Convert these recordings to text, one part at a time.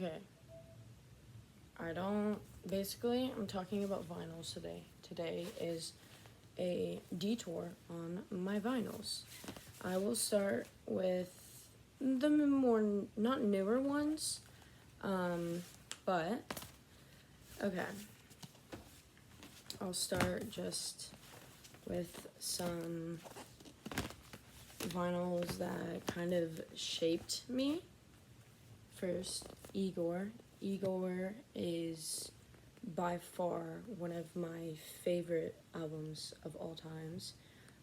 Okay. I'm talking about vinyls today. Today is a detour on my vinyls. I will start with the more, not newer ones, but, okay. I'll start just with some vinyls that kind of shaped me. First, Igor. Igor is by far one of my favorite albums of all times.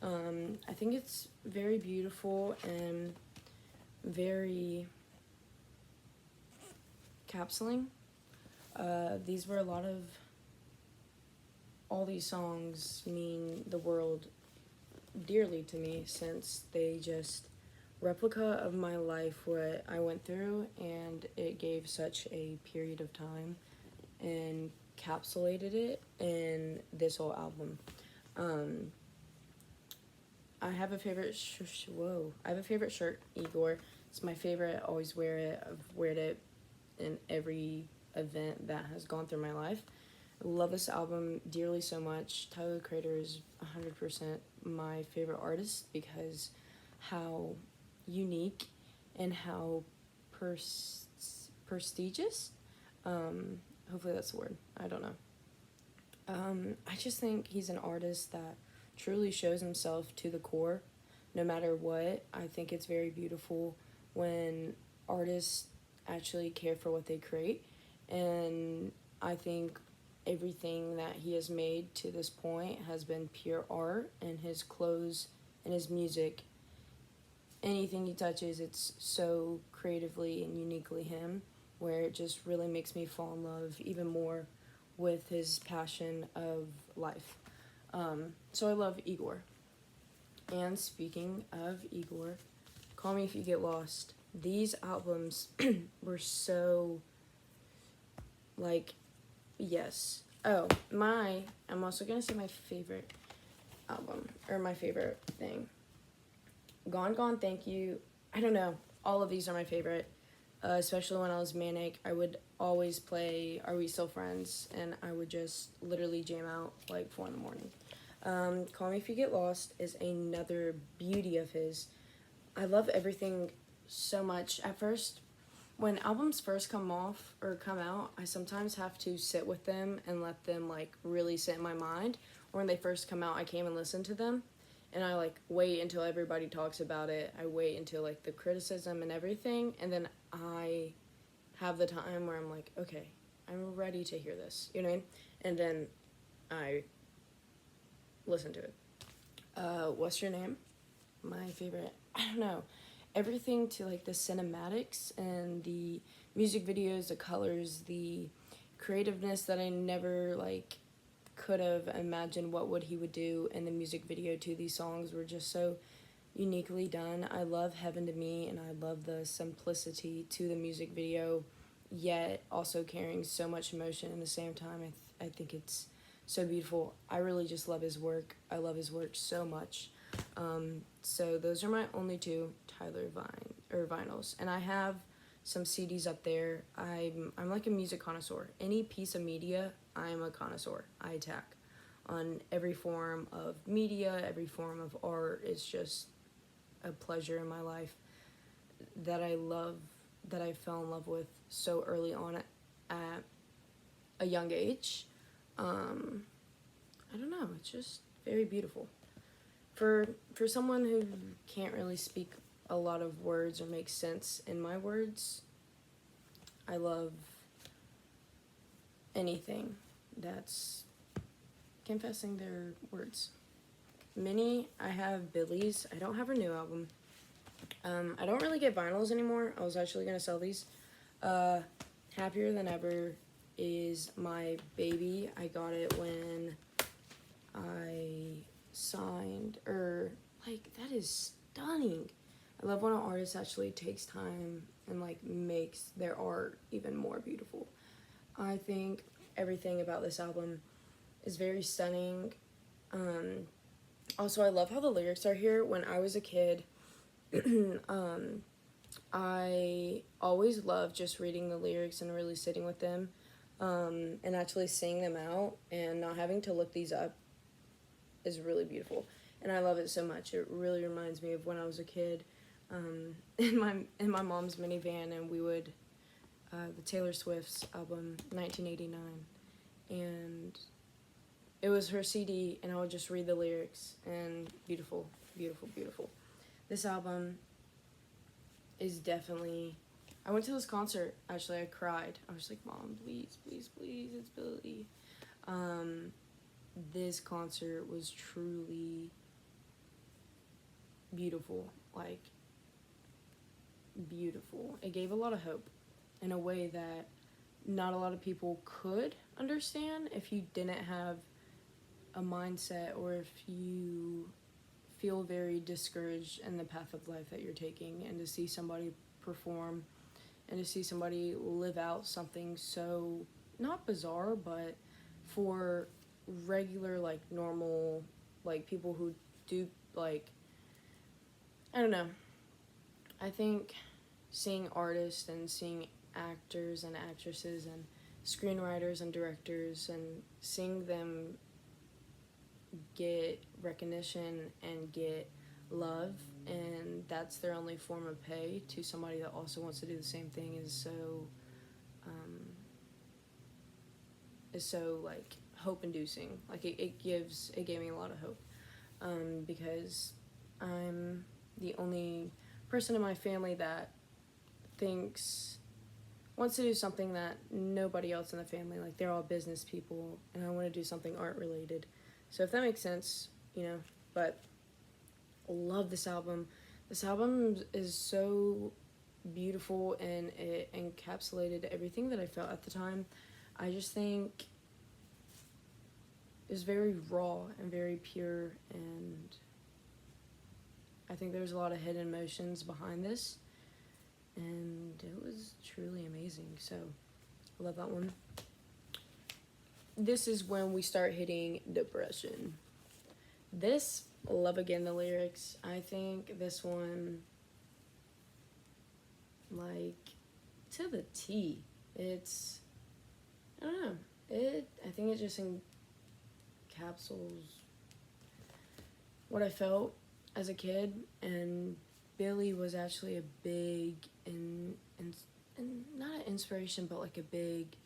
I think it's very beautiful and very capsuling. These were all these songs mean the world dearly to me, since they just replica of my life, what I went through, and it gave such a period of time and encapsulated it in this whole album. I have a favorite I have a favorite shirt, Igor. It's my favorite. I always wear it. I've worn it in every event that has gone through my life. I love this album dearly so much. Tyler the Creator is 100% my favorite artist because how unique and how prestigious. Hopefully that's the word. I don't know. I just think he's an artist that truly shows himself to the core, no matter what. I think it's very beautiful when artists actually care for what they create, and I think everything that he has made to this point has been pure art, and his clothes and his music, anything he touches, it's so creatively and uniquely him, where it just really makes me fall in love even more with his passion of life. So I love Igor. And speaking of Igor, Call Me If You Get Lost. These albums were so, yes. I'm also gonna say my favorite album, or my favorite thing. Gone Gone Thank You. I don't know. All of these are my favorite. Especially when I was manic, I would always play Are We Still Friends, and I would just literally jam out 4 in the morning. Call Me If You Get Lost is another beauty of his. I love everything so much. At first, when albums first come out, I sometimes have to sit with them and let them really sit in my mind. Or when they first come out, I came and listened to them, and I wait until everybody talks about it. I wait until the criticism and everything, and then I have the time where I'm okay, I'm ready to hear this, you know what I mean? And then I listen to it. What's Your Name? My favorite. I don't know. Everything to the cinematics and the music videos, the colors, the creativeness that I never could have imagined what he would do in the music video to these songs were just so uniquely done. I love Heaven to Me, and I love the simplicity to the music video, yet also carrying so much emotion in the same time. I think it's so beautiful. I really just love his work. I love his work so much. So those are my only two Tyler vinyls, and I have some CDs up there. I'm like a music connoisseur. Any piece of media, I'm a connoisseur. I attack on every form of media, every form of art. It's just a pleasure in my life that I love, that I fell in love with so early on at a young age. I don't know, it's just very beautiful. For someone who can't really speak a lot of words or make sense in my words, I love anything that's confessing their words. Minnie, I have Billy's. I don't have her new album. I don't really get vinyls anymore. I was actually going to sell these. Happier Than Ever is my baby. I got it when I signed, that is stunning. I love when an artist actually takes time and makes their art even more beautiful. I think everything about this album is very stunning. Also, I love how the lyrics are here. When I was a kid, I always love just reading the lyrics and really sitting with them, and actually singing them out and not having to look these up is really beautiful. And I love it so much. It really reminds me of when I was a kid, in my mom's minivan, and we would the Taylor Swift's album 1989, and it was her CD, and I would just read the lyrics, and beautiful, beautiful, beautiful. This album is definitely. I went to this concert. Actually, I cried. I was like, "Mom, please, please, please, it's Billy." This concert was truly beautiful. Like, beautiful. It gave a lot of hope in a way that not a lot of people could understand if you didn't have a mindset, or if you feel very discouraged in the path of life that you're taking, and to see somebody perform and to see somebody live out something so not bizarre, but for regular, like, normal, like, people who do, like, I don't know. I think seeing artists and seeing actors and actresses and screenwriters and directors and seeing them get recognition and get love, and that's their only form of pay to somebody that also wants to do the same thing, is so like hope inducing. Like, it gave me a lot of hope, because I'm the only person in my family that wants to do something that nobody else in the family, like, they're all business people, and I want to do something art related. So if that makes sense, but I love this album. This album is so beautiful, and it encapsulated everything that I felt at the time. I just think it was very raw and very pure, and I think there's a lot of hidden emotions behind this, and it was truly amazing. So I love that one. This is when we start hitting depression. This, love again the lyrics. I think this one, like, to the T. It's, I don't know. I think it just encapsulates what I felt as a kid, and Billie was actually a big and not an inspiration, but like a big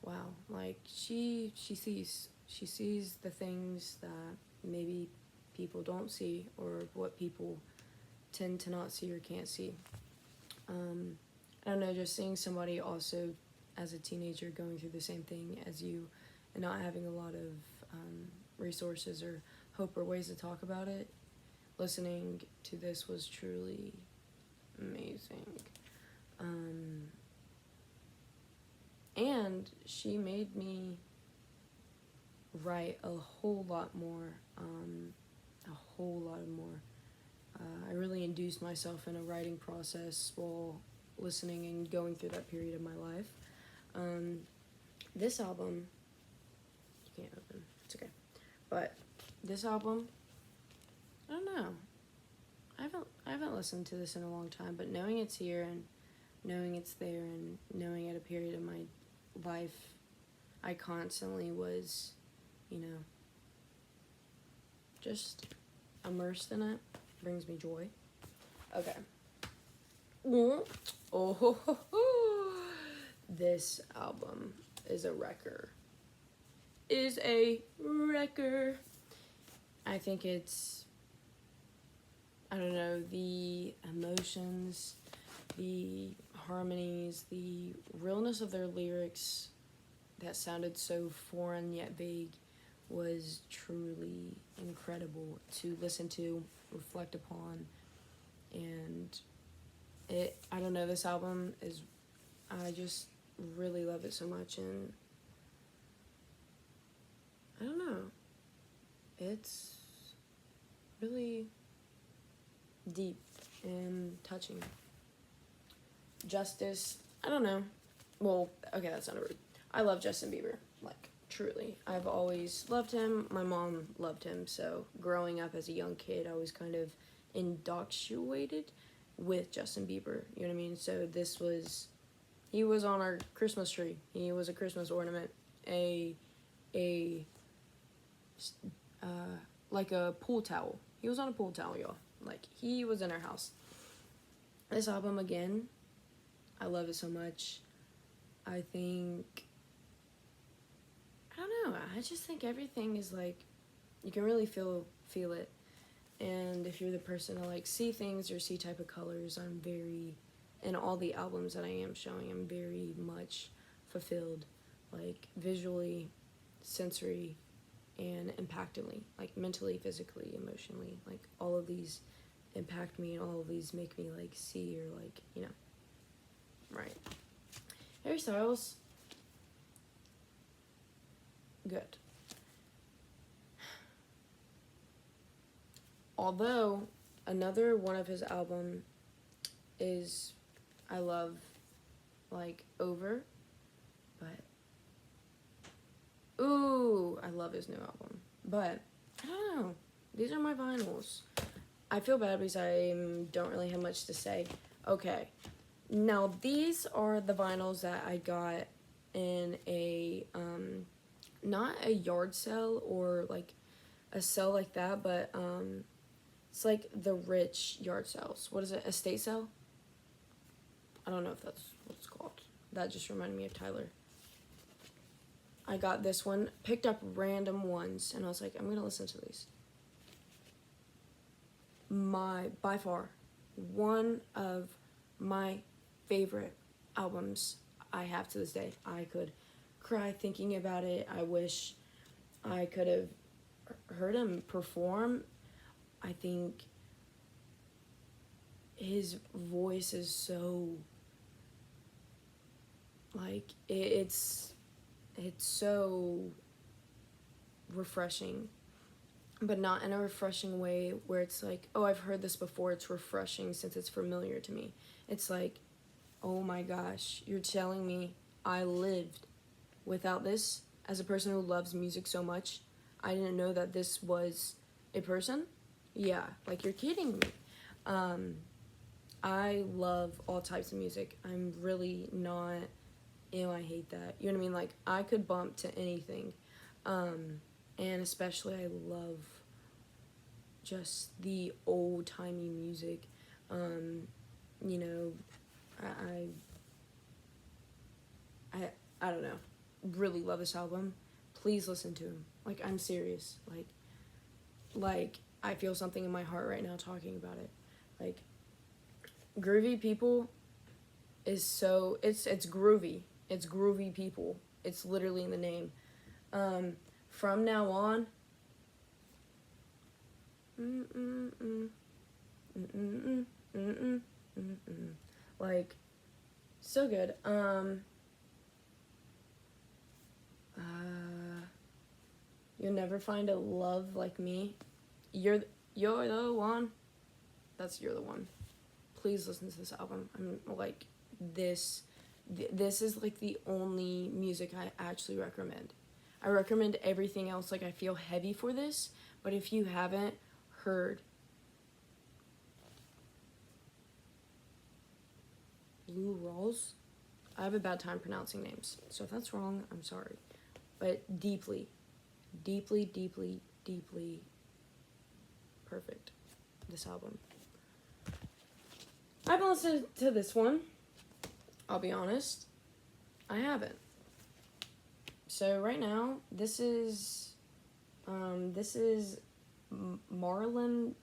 wow. Like, she sees the things that maybe people don't see, or what people tend to not see or can't see. I don't know, just seeing somebody also as a teenager going through the same thing as you, and not having a lot of resources or hope or ways to talk about it. Listening to this was truly amazing. And she made me write a whole lot more. I really induced myself in a writing process while listening and going through that period of my life. This album, you can't open, it's okay. But this album, I don't know. I haven't listened to this in a long time, but knowing it's here and knowing it's there and knowing at a period of my life I constantly was, just immersed in it, brings me joy. Okay. Oh, this album is a wrecker. I think it's, I don't know, the emotions, the harmonies, the realness of their lyrics that sounded so foreign yet vague was truly incredible to listen to, reflect upon, and I don't know, this album is, I just really love it so much, and I don't know, it's really deep and touching. Justice, I don't know, well, okay, that's not a word. I love Justin Bieber, like, truly. I've always loved him. My mom loved him, so growing up as a young kid, I was kind of indoctrinated with Justin Bieber. You know what I mean? So he was on our Christmas tree. He was a Christmas ornament. Like a pool towel. He was on a pool towel, y'all. Like, he was in our house. This album, again, I love it so much. I don't know, I just think everything is, like, you can really feel it. And if you're the person to, like, see things or see type of colors, in all the albums that I am showing, I'm very much fulfilled, like, visually, sensory, and impactingly, like, mentally, physically, emotionally. Like, all of these impact me, and all of these make me, like, see or, like, you know. Right. Harry Styles. Good. Although, another one of his album is, I love, like, Over, but, ooh, I love his new album, but, I don't know, these are my vinyls. I feel bad because I don't really have much to say. Okay, now these are the vinyls that I got in a, not a yard sale or, like, a sale like that, but, it's like the rich yard sales. What is it? Estate sale? I don't know if that's what it's called. That just reminded me of Tyler. I got this one, picked up random ones, and I was like, I'm gonna listen to these. By far, one of my favorite albums I have to this day. I could cry thinking about it. I wish I could have heard him perform. I think his voice is so, like, it's so refreshing, but not in a refreshing way where it's like, oh, I've heard this before, it's refreshing since it's familiar to me. It's like, oh my gosh, you're telling me I lived without this? As a person who loves music so much, I didn't know that this was a person? Yeah, like, you're kidding me. I love all types of music. I'm really not, ew, I hate that. You know what I mean? Like, I could bump to anything. And especially I love just the old-timey music. You know, I don't know. Really love this album. Please listen to him. Like, I'm serious. Like, I feel something in my heart right now talking about it. Like, Groovy People is so, it's groovy. It's Groovy People. It's literally in the name. From Now On. Like, so good. You'll Never Find a Love Like Me. You're the one. That's You're the One. Please listen to this album. I'm like, this is like the only music I actually recommend. I recommend everything else. Like, I feel heavy for this, but if you haven't heard Blue Rolls, I have a bad time pronouncing names, so if that's wrong, I'm sorry. But deeply perfect, this album. I haven't listened to this one, I'll be honest. I haven't. So right now, this is Marlon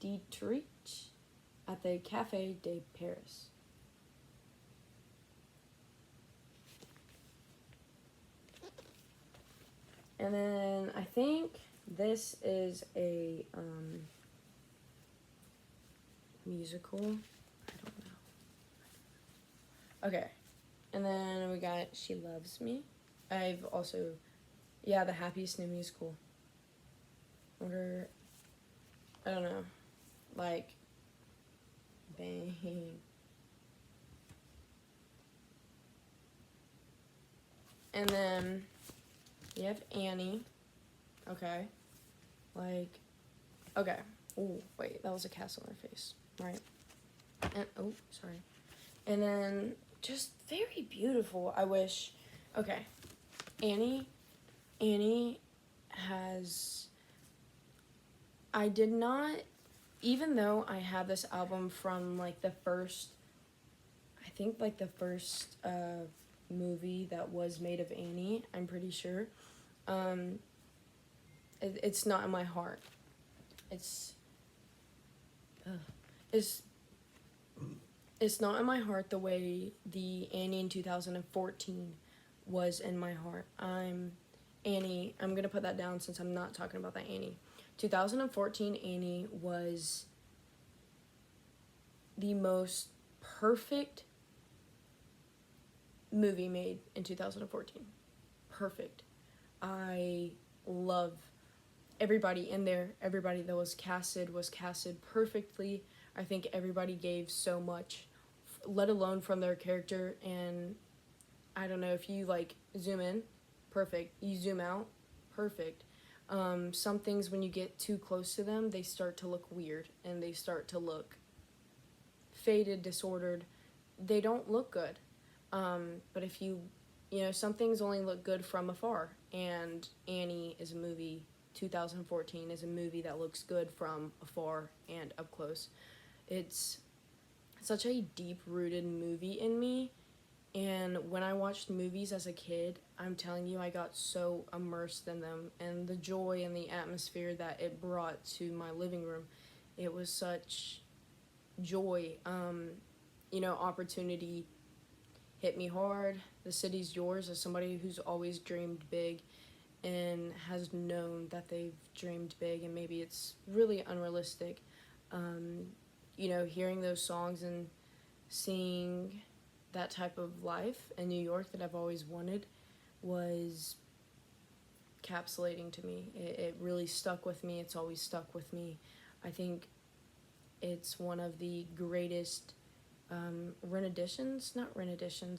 Dietrich at the Café de Paris. And then I think this is a musical. I don't know. Okay. And then we got She Loves Me. I've also, yeah, The Happiest New Musical. I don't know. Like, bang. And then you have Annie. Okay. Like, okay. Oh, wait, that was a cast on her face, right? And oh, sorry. And then just very beautiful. I wish. Okay, Annie. Annie has. I did not. Even though I have this album from like the first. I think like the first movie that was made of Annie. I'm pretty sure. It's not in my heart. It's. It's it's not in my heart the way the Annie in 2014 was in my heart. I'm going to put that down since I'm not talking about that Annie. 2014 Annie was the most perfect movie made in 2014. Perfect. I love everybody in there. Everybody that was casted perfectly. I think everybody gave so much, let alone from their character. And I don't know, if you like zoom in, perfect. You zoom out, perfect. Some things, when you get too close to them, they start to look weird and they start to look faded, disordered. They don't look good. But if you know, some things only look good from afar. And Annie is a movie, 2014 is a movie that looks good from afar and up close. It's such a deep-rooted movie in me. And when I watched movies as a kid, I'm telling you, I got so immersed in them. And the joy and the atmosphere that it brought to my living room, it was such joy. You know, opportunity hit me hard. The City's Yours, as somebody who's always dreamed big and has known that they've dreamed big and maybe it's really unrealistic. You know, hearing those songs and seeing that type of life in New York that I've always wanted was encapsulating to me. It really stuck with me. It's always stuck with me. I think it's one of the greatest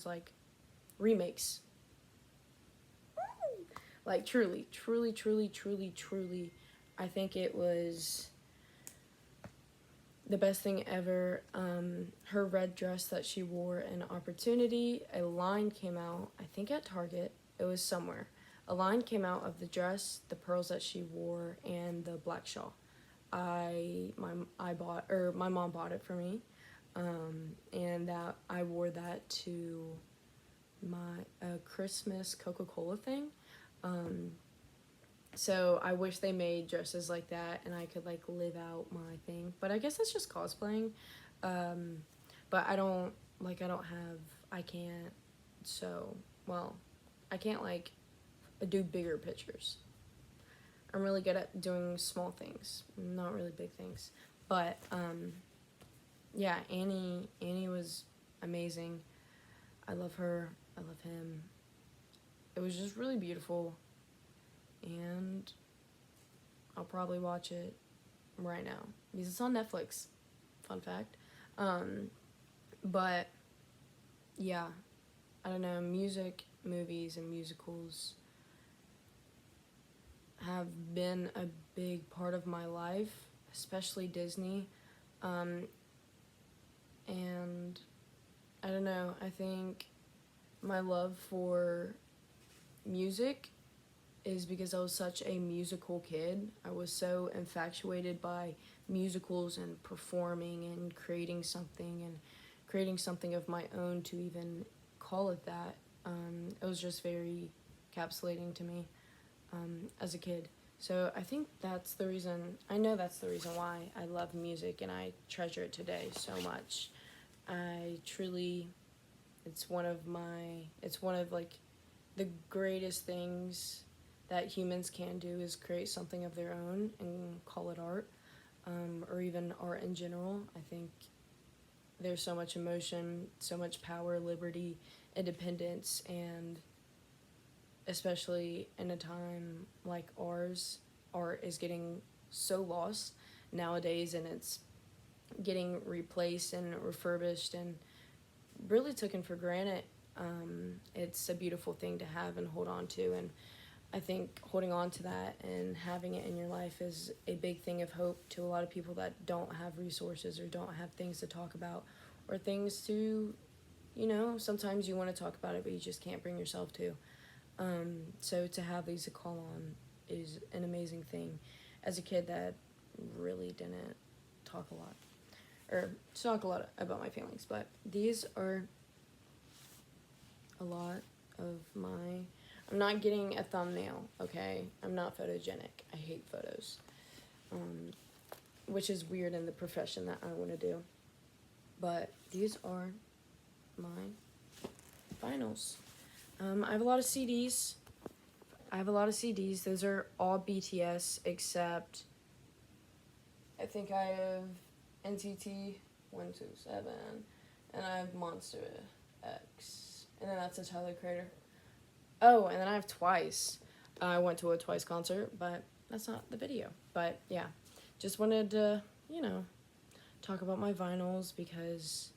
like remakes. Like truly, I think it was the best thing ever. Her red dress that she wore in Opportunity, a line came out, I think at Target, it was somewhere. A line came out of the dress, the pearls that she wore, and the black shawl. My mom bought it for me, and that I wore that to my Christmas Coca-Cola thing. So I wish they made dresses like that and I could like live out my thing. But I guess that's just cosplaying. But I can't, so, well, I can't like do bigger pictures. I'm really good at doing small things, not really big things. But, yeah, Annie was amazing. I love her. I love him. It was just really beautiful. And I'll probably watch it right now because it's on Netflix. Fun fact. But yeah, I don't know. Music, movies, and musicals have been a big part of my life, especially Disney. And I don't know. I think my love for music is because I was such a musical kid. I was so infatuated by musicals and performing and creating something of my own to even call it that. It was just very encapsulating to me as a kid. So I think that's the reason why I love music and I treasure it today so much. It's one of like the greatest things that humans can do is create something of their own and call it art, or even art in general. I think there's so much emotion, so much power, liberty, independence, and especially in a time like ours, art is getting so lost nowadays and it's getting replaced and refurbished and really taken for granted. It's a beautiful thing to have and hold on to, and I think holding on to that and having it in your life is a big thing of hope to a lot of people that don't have resources or don't have things to talk about or things to, you know, sometimes you want to talk about it, but you just can't bring yourself to. So to have these to call on is an amazing thing. As a kid that really didn't talk a lot, or talk a lot about my feelings, but these are a lot of my, I'm not getting a thumbnail, okay? I'm not photogenic. I hate photos. Which is weird in the profession that I want to do. But these are my vinyls. I have a lot of CDs. Those are all BTS except I think I have NCT 127 and I have Monster X. And then that's a Tyler Creator. Oh, and then I have Twice. I went to a Twice concert, but that's not the video. But yeah, just wanted to, you know, talk about my vinyls because,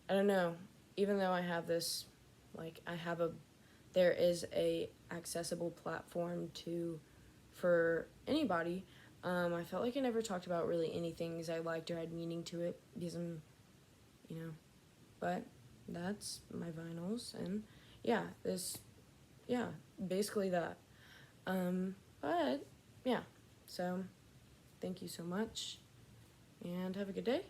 I don't know, even though I have this, like, there is a accessible platform for anybody. I felt like I never talked about really anything I liked or had meaning to it because I'm, you know, but that's my vinyls and basically that. But yeah, so thank you so much and have a good day.